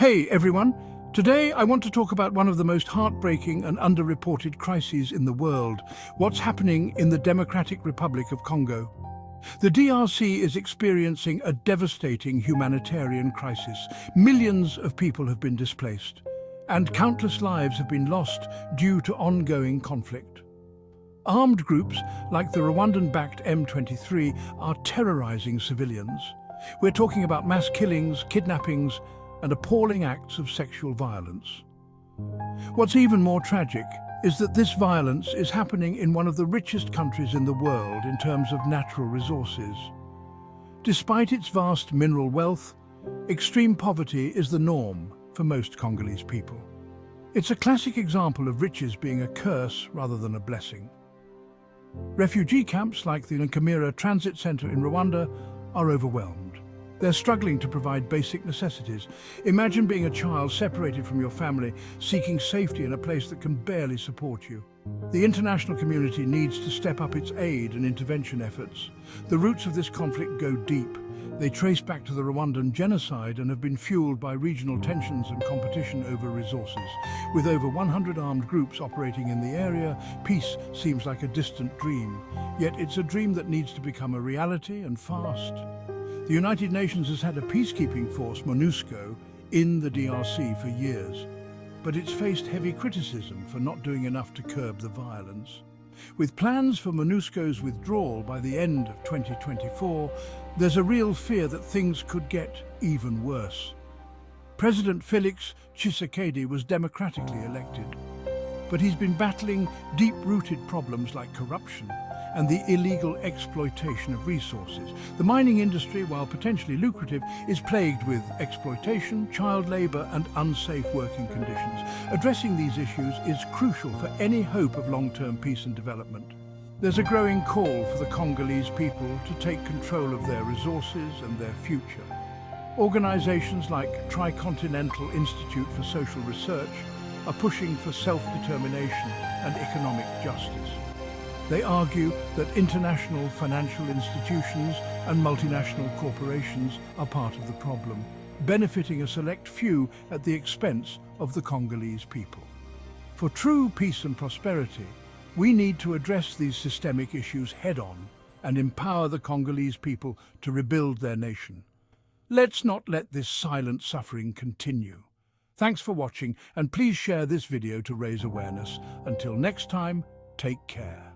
Hey everyone! Today I want to talk about one of the most heartbreaking and underreported crises in the world, what's happening in the Democratic Republic of Congo. The DRC is experiencing a devastating humanitarian crisis. Millions of people have been displaced, and countless lives have been lost due to ongoing conflict. Armed groups like the Rwandan-backed M23 are terrorizing civilians. We're talking about mass killings, kidnappings, and appalling acts of sexual violence. What's even more tragic is that this violence is happening in one of the richest countries in the world in terms of natural resources. Despite its vast mineral wealth, extreme poverty is the norm for most Congolese people. It's a classic example of riches being a curse rather than a blessing. Refugee camps like the Nkamira Transit Center in Rwanda are overwhelmed. They're struggling to provide basic necessities. Imagine being a child separated from your family, seeking safety in a place that can barely support you. The international community needs to step up its aid and intervention efforts. The roots of this conflict go deep. They trace back to the Rwandan genocide and have been fueled by regional tensions and competition over resources. With over 100 armed groups operating in the area, peace seems like a distant dream. Yet it's a dream that needs to become a reality, and fast. The United Nations has had a peacekeeping force, MONUSCO, in the DRC for years, but it's faced heavy criticism for not doing enough to curb the violence. With plans for MONUSCO's withdrawal by the end of 2024, there's a real fear that things could get even worse. President Felix Tshisekedi was democratically elected, but he's been battling deep-rooted problems like corruption and the illegal exploitation of resources. The mining industry, while potentially lucrative, is plagued with exploitation, child labor, and unsafe working conditions. Addressing these issues is crucial for any hope of long-term peace and development. There's a growing call for the Congolese people to take control of their resources and their future. Organizations like Tricontinental Institute for Social Research are pushing for self-determination and economic justice. They argue that international financial institutions and multinational corporations are part of the problem, benefiting a select few at the expense of the Congolese people. For true peace and prosperity, we need to address these systemic issues head-on and empower the Congolese people to rebuild their nation. Let's not let this silent suffering continue. Thanks for watching, and please share this video to raise awareness. Until next time, take care.